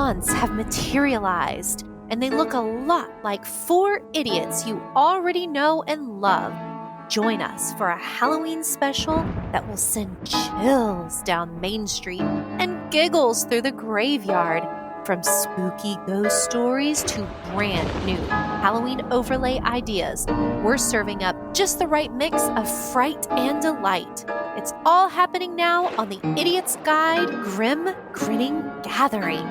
wands have materialized, and they look a lot like 4 idiots you already know and love. Join us for a Halloween special that will send chills down Main Street and giggles through the graveyard. From spooky ghost stories to brand new Halloween overlay ideas, we're serving up just the right mix of fright and delight. It's all happening now on the Idiot's Guide Grinning Gathering.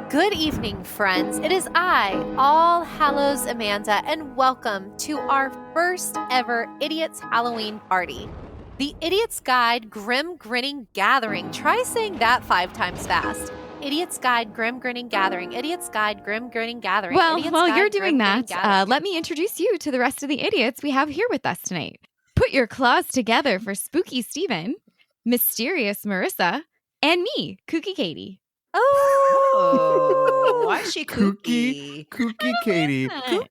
Good evening, friends. It is I, All Hallows Amanda, and welcome to our first ever Idiot's Halloween party. The Idiot's Guide Grinning Gathering. Try saying that 5 times fast. Idiot's Guide Grinning Gathering. Idiot's Guide Grinning Gathering. Well, while you're doing that, let me introduce you to the rest of the idiots we have here with us tonight. Put your claws together for Spooky Steven, Mysterious Marissa, and me, Kooky Kaity. Oh, why is she kooky? Kooky Kaity.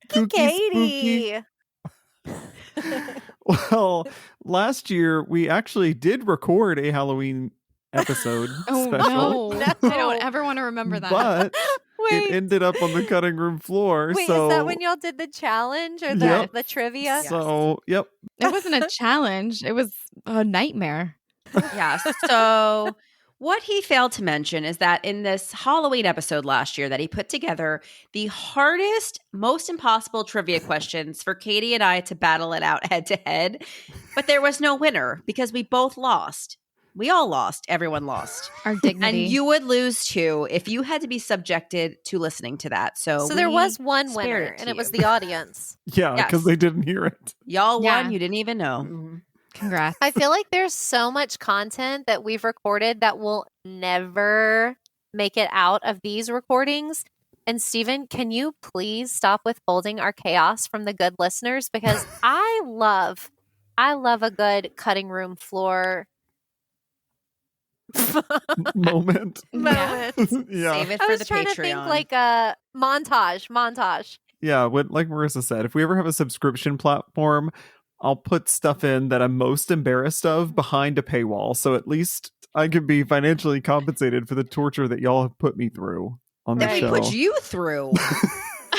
Kooky Kaity. Well, last year we actually did record a Halloween episode special. No. I don't ever want to remember that. But it ended up on the cutting room floor. Wait, so... is that when y'all did the challenge or the trivia? So, yep. It wasn't a challenge. It was a nightmare. Yeah. So what he failed to mention is that in this Halloween episode last year that he put together the hardest, most impossible trivia questions for Katie and I to battle it out head to head. But there was no winner because we both lost. We all lost. Everyone lost. Our dignity. And you would lose too if you had to be subjected to listening to that. So there was one winner, and it was the audience. Yeah, because they didn't hear it. Y'all won. You didn't even know. Mm-hmm. Congrats. I feel like there's so much content that we've recorded that will never make it out of these recordings. And Steven, can you please stop withholding our chaos from the good listeners? Because I love a good cutting room floor moment. Yeah. Save it for the Patreon. I was trying to think like a montage. Yeah, like Marissa said, if we ever have a subscription platform, I'll put stuff in that I'm most embarrassed of behind a paywall. So at least I can be financially compensated for the torture that y'all have put me through on the show. That we put you through.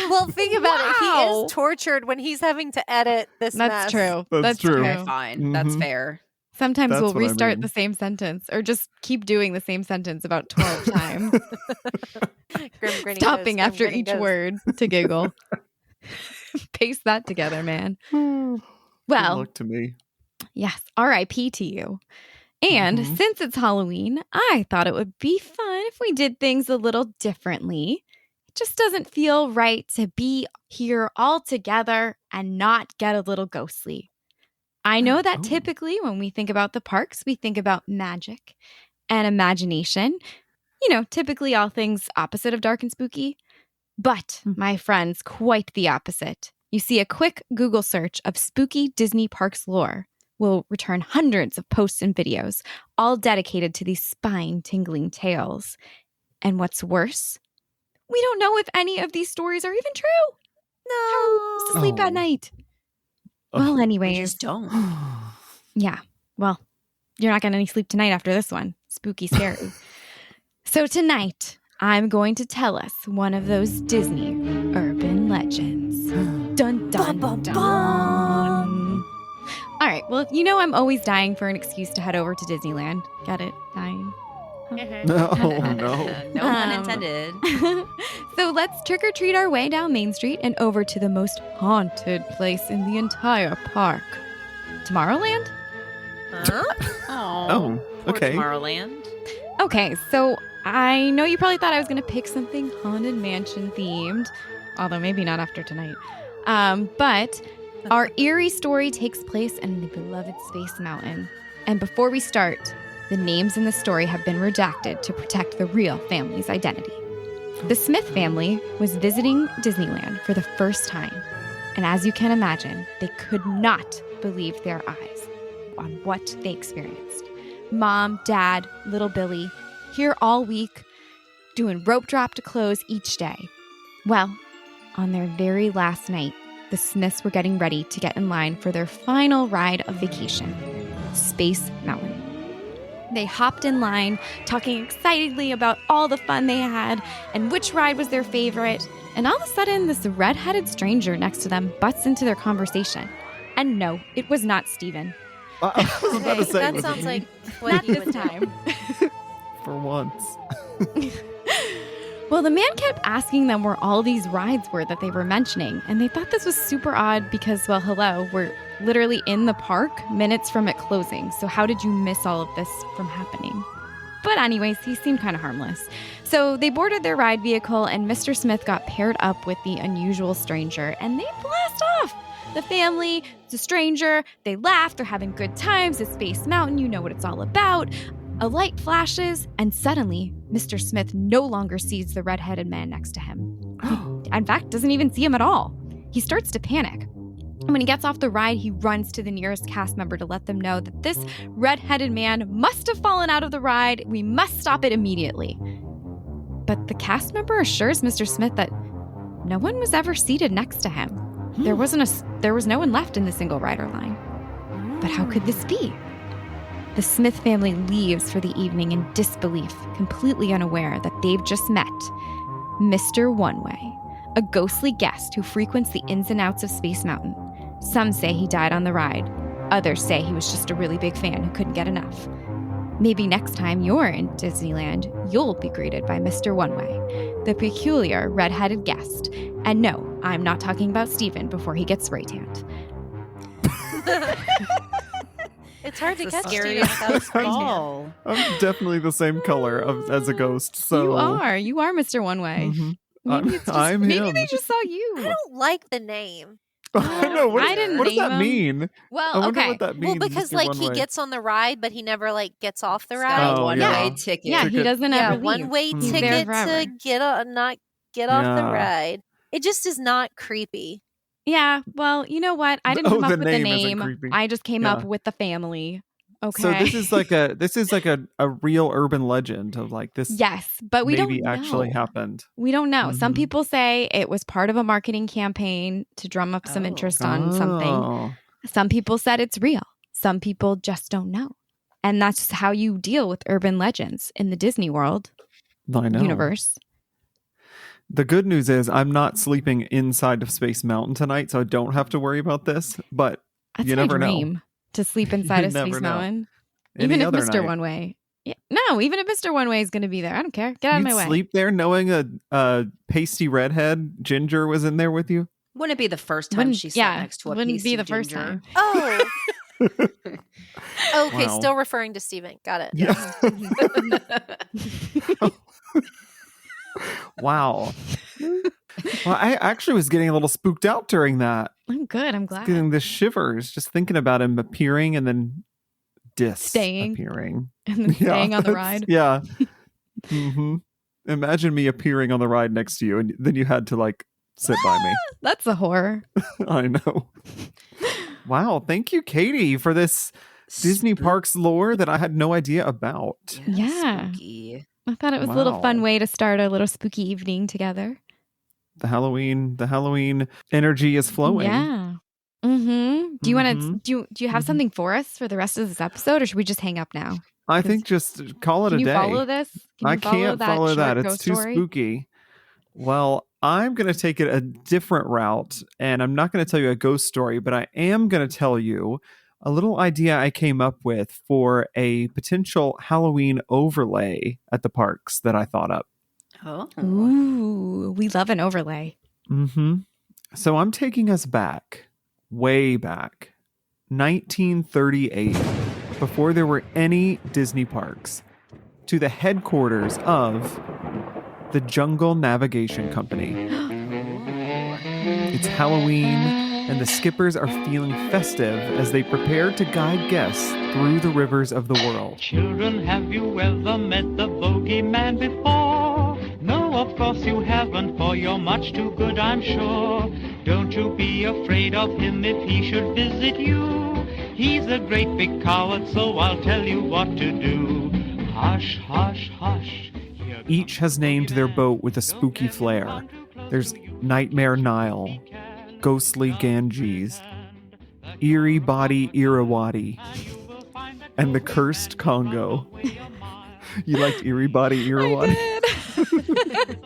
Well, think about it. He is tortured when he's having to edit this mess. True. That's true. Okay, fine. Mm-hmm. That's fair. Sometimes we'll restart the same sentence or just keep doing the same sentence about 12 times. Stopping after each word to giggle. Paste that together, man. Well, good luck to me. Yes, R.I.P. to you. And since it's Halloween, I thought it would be fun if we did things a little differently. It just doesn't feel right to be here all together and not get a little ghostly. I know that typically when we think about the parks, we think about magic and imagination. You know, typically all things opposite of dark and spooky. But, my friends, quite the opposite. You see, a quick Google search of spooky Disney parks lore will return hundreds of posts and videos, all dedicated to these spine-tingling tales. And what's worse, we don't know if any of these stories are even true. No. To sleep at night. Well, anyways. We just don't. Yeah. Well, you're not getting any sleep tonight after this one. Spooky, scary. So tonight, I'm going to tell us one of those Disney urban legends. Dun, dun, dun, dun. All right. Well, you know I'm always dying for an excuse to head over to Disneyland. Get it? Dying. No. No pun intended. So let's trick-or-treat our way down Main Street and over to the most haunted place in the entire park. Tomorrowland? Huh? Oh, okay. Tomorrowland. Okay, so I know you probably thought I was going to pick something Haunted Mansion themed, although maybe not after tonight. But our eerie story takes place in the beloved Space Mountain. And before we start, the names in the story have been redacted to protect the real family's identity. The Smith family was visiting Disneyland for the first time. And as you can imagine, they could not believe their eyes on what they experienced. Mom, Dad, little Billy, here all week, doing rope drop to close each day. Well, on their very last night, the Smiths were getting ready to get in line for their final ride of vacation, Space Mountain. They hopped in line, talking excitedly about all the fun they had and which ride was their favorite. And all of a sudden, this red-headed stranger next to them butts into their conversation. And no, it was not Steven. I was about to say, that was it sounds me? like what Not you this would do. time. For once. Well, the man kept asking them where all these rides were that they were mentioning, and they thought this was super odd because, well, hello, we're literally in the park minutes from it closing, so how did you miss all of this from happening? But anyways, he seemed kind of harmless. So they boarded their ride vehicle, and Mr. Smith got paired up with the unusual stranger, and they blast off. The family, the stranger, they laugh, they're having good times at Space Mountain, you know what it's all about. A light flashes, and suddenly, Mr. Smith no longer sees the red-headed man next to him. He, in fact, doesn't even see him at all. He starts to panic. And when he gets off the ride, he runs to the nearest cast member to let them know that this red-headed man must have fallen out of the ride. We must stop it immediately. But the cast member assures Mr. Smith that no one was ever seated next to him. There was no one left in the single rider line. But how could this be? The Smith family leaves for the evening in disbelief, completely unaware that they've just met Mr. One-Way, a ghostly guest who frequents the ins and outs of Space Mountain. Some say he died on the ride. Others say he was just a really big fan who couldn't get enough. Maybe next time you're in Disneyland, you'll be greeted by Mr. One-Way, the peculiar red-headed guest. And no, I'm not talking about Steven before he gets spray-tanned. It's hard to The catch scariest Steven without spray tan. ball. I'm definitely the same color as a ghost. So You are Mr. One-Way. Mhm. Maybe it's just, I'm maybe him. they just saw I you. don't like the name. I know. I didn't What does name that him. mean? I Well, wonder okay. what that Well, means. because Mr. like he One-Way. gets on the ride, but he never like gets off the It's ride. got a Oh, one-way yeah. ticket. Yeah, he Ticket. doesn't Yeah, ever leave. one-way He's there ticket forever. to not get off the Yeah. ride. It just is not creepy. Yeah, well, you know what? I didn't Oh, come up the with the name isn't name. creepy. I just came up Yeah. with the family. Okay. So this is like a real urban legend of like this. Yes, but we maybe don't know. actually happened. We don't know. Some Mhm. people say it was part of a marketing campaign to drum up some Oh. interest on something. Oh. Some people said it's real. Some people just don't know. And that's just how you deal with urban legends in the Disney World I know. universe. The good news is I'm not sleeping inside of Space Mountain tonight, so I don't have to worry about this. But That's you my never know. dream, to sleep inside You of Space never know. Mountain. Any Even if other Mr. night. One-Way. Yeah, no, even if Mr. One-Way is going to be there. I don't care. Get out of You'd my way. sleep there knowing a pasty redhead Ginger was in there with you? Wouldn't it be the first time Wouldn't- she sat yeah, next to a wouldn't pasty be the first ginger? time. Oh. Okay, Wow. still referring to Steven. Got it. Yeah. Wow. Well, I actually was getting a little spooked out during that. I'm good. I'm glad. Getting the shivers just thinking about him appearing and then Staying. disappearing. And then staying on the that's- ride. Yeah. hmm Imagine me appearing on the ride next to you and then you had to like sit by me. That's a horror. I know. Wow. Thank you, Katie, for this Disney Parks lore that I had no idea about. Yeah. Spooky. I thought it was a little fun Wow. way to start a little spooky evening together. The Halloween energy is flowing. Yeah. Mm-hmm. Do you want to Mhm. do you have Mhm. something for us for the rest of this episode, or should we just hang up now? I think just call it Can a you day. follow this? Can I you can't follow short that. It's ghost too story? spooky. Well, I'm going to take it a different route, and I'm not going to tell you a ghost story, but I am going to tell you a little idea I came up with for a potential Halloween overlay at the parks that I thought up. Oh. Ooh, we love an overlay. Mm-hmm. So I'm taking us back, way back, 1938, before there were any Disney parks, to the headquarters of the Jungle Navigation Company. It's Halloween, and the skippers are feeling festive as they prepare to guide guests through the rivers of the world. Children, have you ever met the bogeyman before? No, of course you haven't, for you're much too good, I'm sure. Don't you be afraid of him if he should visit you. He's a great big coward, so I'll tell you what to do. Hush, hush, hush. Here Each has named their boat with a spooky flair. There's Nightmare Nile, Ghostly Ganges, Eerie Body Irrawaddy, and the Cursed Congo. You liked Eerie Body Irrawaddy? I did.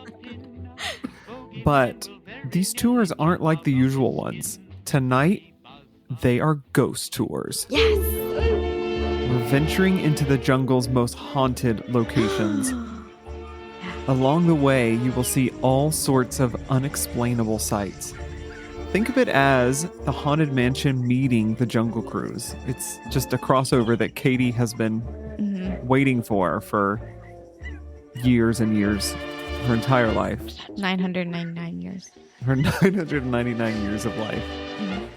But these tours aren't like the usual ones. Tonight, they are ghost tours. Yes. We're venturing into the jungle's most haunted locations. Along the way, you will see all sorts of unexplainable sights. Think of it as the Haunted Mansion meeting the Jungle Cruise. It's just a crossover that Katie has been waiting for years and years, her entire life. 999 years. Her 999 years of life.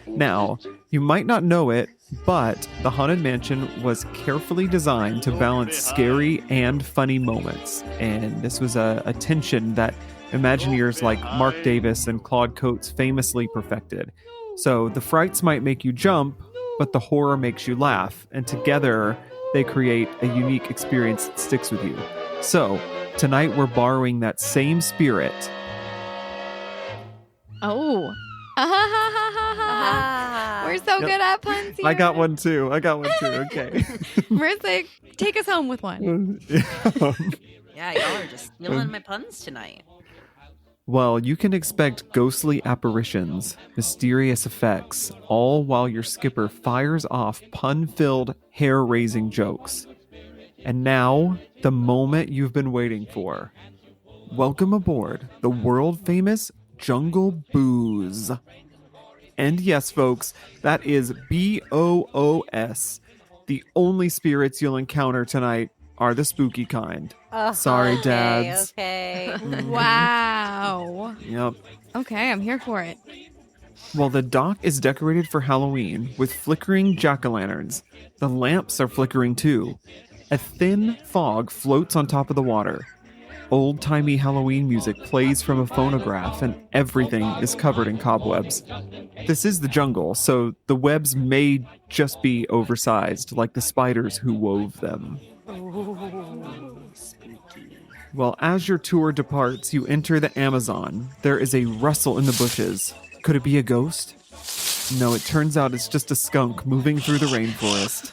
Now, you might not know it, but the Haunted Mansion was carefully designed to balance scary and funny moments. And this was a tension that Imagineers like Mark Davis and Claude Coates famously perfected. So the frights might make you jump, but the horror makes you laugh. And together, they create a unique experience that sticks with you. So tonight, we're borrowing that same spirit. Oh. We're so good at puns here. I got one too. Okay. Marissa, take us home with one. Yeah, y'all are just stealing my puns tonight. Well, you can expect ghostly apparitions, mysterious effects, all while your skipper fires off pun-filled, hair-raising jokes. And now, the moment you've been waiting for. Welcome aboard the world-famous Jungle Booze. And yes, folks, that is BOOS. The only spirits you'll encounter tonight are the spooky kind. Sorry, dads. Okay. Wow. Yep. Okay, I'm here for it. Well, the dock is decorated for Halloween with flickering jack-o'-lanterns. The lamps are flickering too. A thin fog floats on top of the water. Old-timey Halloween music plays from a phonograph, and everything is covered in cobwebs. This is the jungle, so the webs may just be oversized, like the spiders who wove them. Well, as your tour departs, you enter the Amazon. There is a rustle in the bushes. Could it be a ghost? No, it turns out it's just a skunk moving through the rainforest.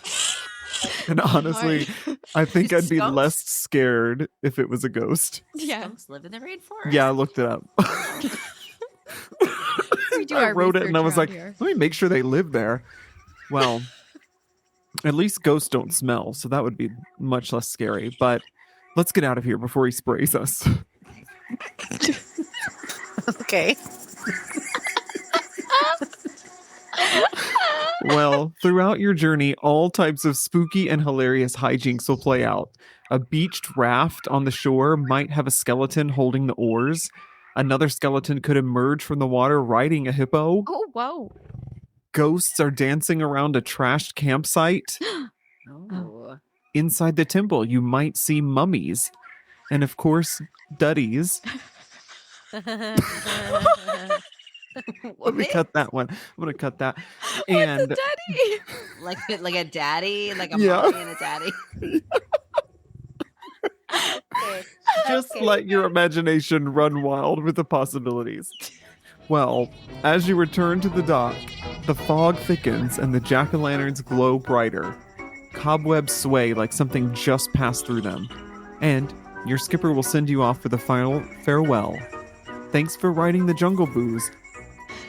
And honestly, I think I'd be Skunks? less scared if it was a ghost. Yeah. Skunks live in the rainforest. Yeah, I looked it up. We do I our wrote it and I was research like, around let me make sure they live there. Well, at least ghosts don't smell, so that would be much less scary. But let's get out of here before he sprays us. Okay. Well, throughout your journey, all types of spooky and hilarious hijinks will play out. A beached raft on the shore might have a skeleton holding the oars. Another skeleton could emerge from the water riding a hippo. Oh, whoa. Ghosts are dancing around a trashed campsite. Oh. Inside the temple, you might see mummies. And of course, duddies. Let me cut that one. I'm going to cut that. And What's a daddy? Like a daddy, like a Yeah. mommy and a daddy. just let your imagination run wild with the possibilities. Well, as you return to the dock, the fog thickens and the jack-o'-lanterns glow brighter. Cobwebs sway like something just passed through them. And your skipper will send you off for the final farewell. Thanks for riding the Jungle Booze.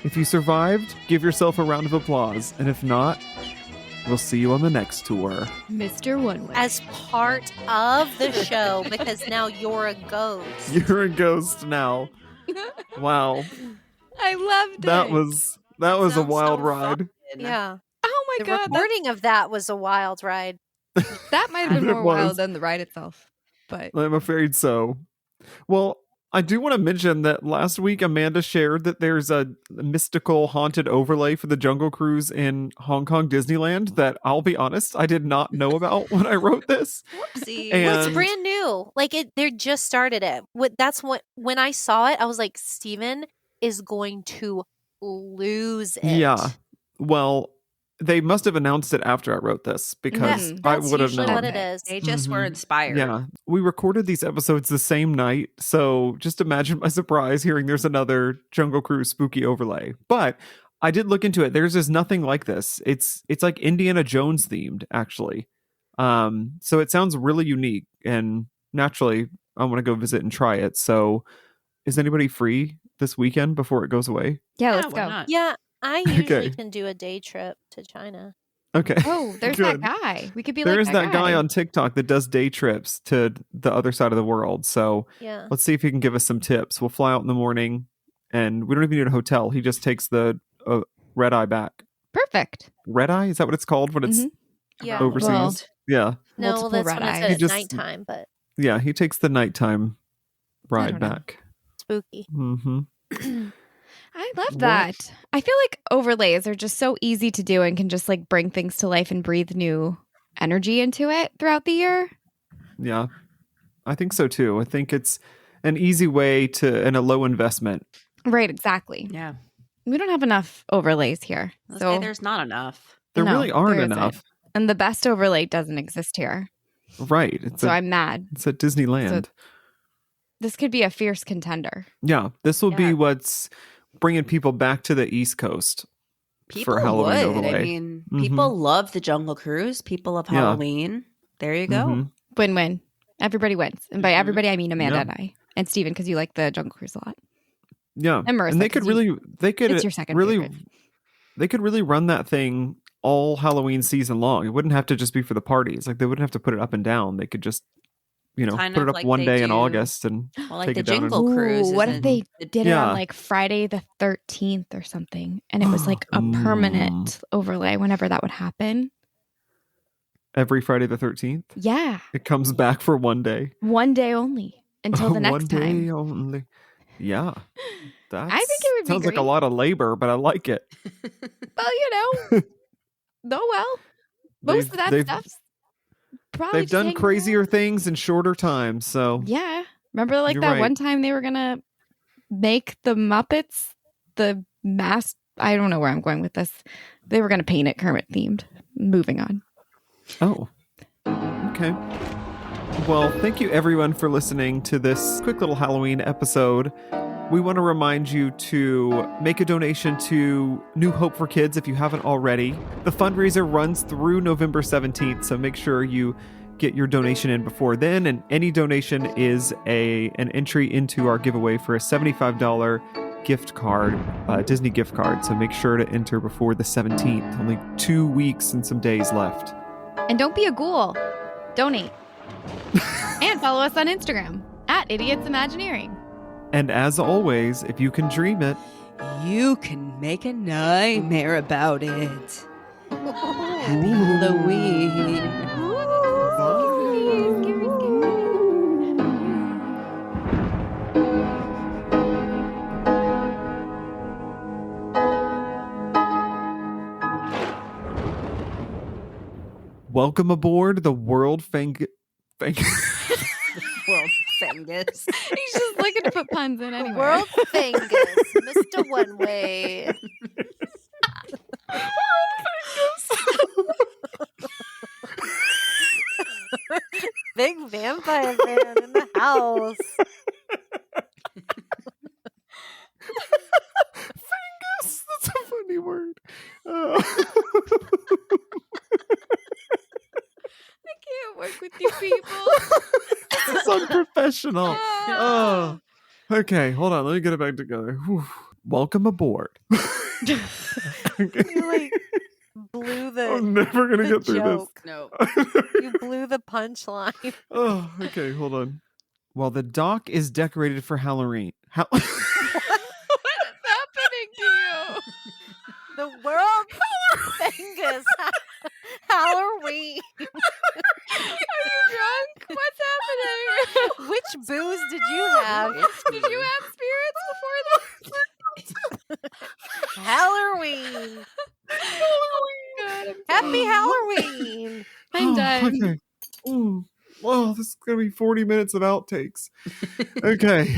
If you survived, give yourself a round of applause. And if not, we'll see you on the next tour. Mr. One Way. As part of the show, because now you're a ghost. You're a ghost now. Wow. I loved it. That was a Sounds wild so ride. fun. Yeah. Oh my The God. recording of that was a wild ride. That might have been It more was. wild than the ride itself. But I'm afraid so. Well, I do want to mention that last week Amanda shared that there's a mystical haunted overlay for the Jungle Cruise in Hong Kong Disneyland that, I'll be honest, I did not know about when I wrote this. Whoopsie. And- Well, it's brand new. Like they just started it. When I saw it, I was like, Steven is going to lose it. Yeah. Well, they must have announced it after I wrote this because Yes, I That's would have usually known. what it is. They just were Mhm. inspired. Yeah, we recorded these episodes the same night, so just imagine my surprise hearing there's another Jungle Cruise spooky overlay. But I did look into it. There's just nothing like this. It's like Indiana Jones themed, actually. So it sounds really unique, and naturally I want to go visit and try it. So is anybody free this weekend before it goes away? Yeah, let's why go. not? Yeah, I usually Okay. can do a day trip to China. Okay. Oh, there's Good. that guy. We could be There like is that guy on TikTok that does day trips to the other side of the world. So Yeah. let's see if he can give us some tips. We'll fly out in the morning, and we don't even need a hotel. He just takes the red eye back. Perfect. Red eye? Is that what it's called when it's Yeah. overseas? Well, yeah. No, well, multiple that's red when it's eyes. at Just- nighttime, but Yeah, he takes the nighttime ride don't know. back. spooky. Mm-hmm. I love What? that. I feel like overlays are just so easy to do and can just like bring things to life and breathe new energy into it throughout the year. Yeah, I think so too. I think it's an easy way to, and a low investment. Right, exactly. Yeah. We don't have enough overlays here. Let's So say there's not enough. There No, really aren't there isn't. enough. And the best overlay doesn't exist here. Right. It's So a, I'm mad. it's at Disneyland. This could be a fierce contender. Yeah, this will Yeah. be what's bringing people back to the East Coast People for Halloween would. overlay. I mean, Mhm. people love the Jungle Cruise. People love Yeah. Halloween. There you go. Mhm. Win-win. Everybody wins. And by Mhm. everybody, I mean Amanda Yeah. and I. And Steven, because you like the Jungle Cruise a lot. Yeah, And Marissa, and they could 'cause you- really, they could it's your second really, favorite. they could really run that thing all Halloween season long. It wouldn't have to just be for the parties. Like they wouldn't have to put it up and down. They could just, Kind put of it up like one they day in do- August and Well, like take the it down and- Jingle Cruise. Ooh, what if isn't- they did it Yeah. on like Friday the 13th or something? And it was like a permanent overlay whenever that would happen. every Friday the 13th. Yeah. It comes back for one day. One day only until the next one day time. only. Yeah. That's, think it would be sounds like a great. lot of labor, but I like it. Well, oh well. Most of that stuff's probably They've just done hanging crazier around. things in shorter time. So Yeah. Remember like You're that right. one time they were going to make the Muppets the mask? I don't know where I'm going with this. They were going to paint it Kermit themed. Moving on. Oh, okay. Well, thank you everyone for listening to this quick little Halloween episode. We want to remind you to make a donation to New Hope for Kids if you haven't already. The fundraiser runs through November 17th, so make sure you get your donation in before then. And any donation is an entry into our giveaway for a $75 gift card, Disney gift card. So make sure to enter before the 17th. Only 2 weeks and some days left. And don't be a ghoul. Donate. And follow us on Instagram at Idiots Imagineering. And as always, if you can dream it, You can make a nightmare about it. Happy Halloween. welcome aboard the World World Fungus. He's just looking to put puns in anyway. World Fangus, Mr. One Way. Big vampire man in the house. That's a funny word. Oh. I can't work with you people. This is unprofessional. Oh. Okay, hold on. Let me get it back together. Whew. Welcome aboard. You like blew the I'm never gonna the get through joke. No. this. You blew the punchline. Oh, okay, hold on. While the dock is decorated for Halloween. What is happening to you? The World Fangus Halloween. Are you drunk? What's happening? Which booze did you have? Did you have spirits before this? Halloween. God, I'm Happy sorry. Halloween. I'm Oh, done. Okay. Well, this is gonna be 40 minutes of outtakes. Okay.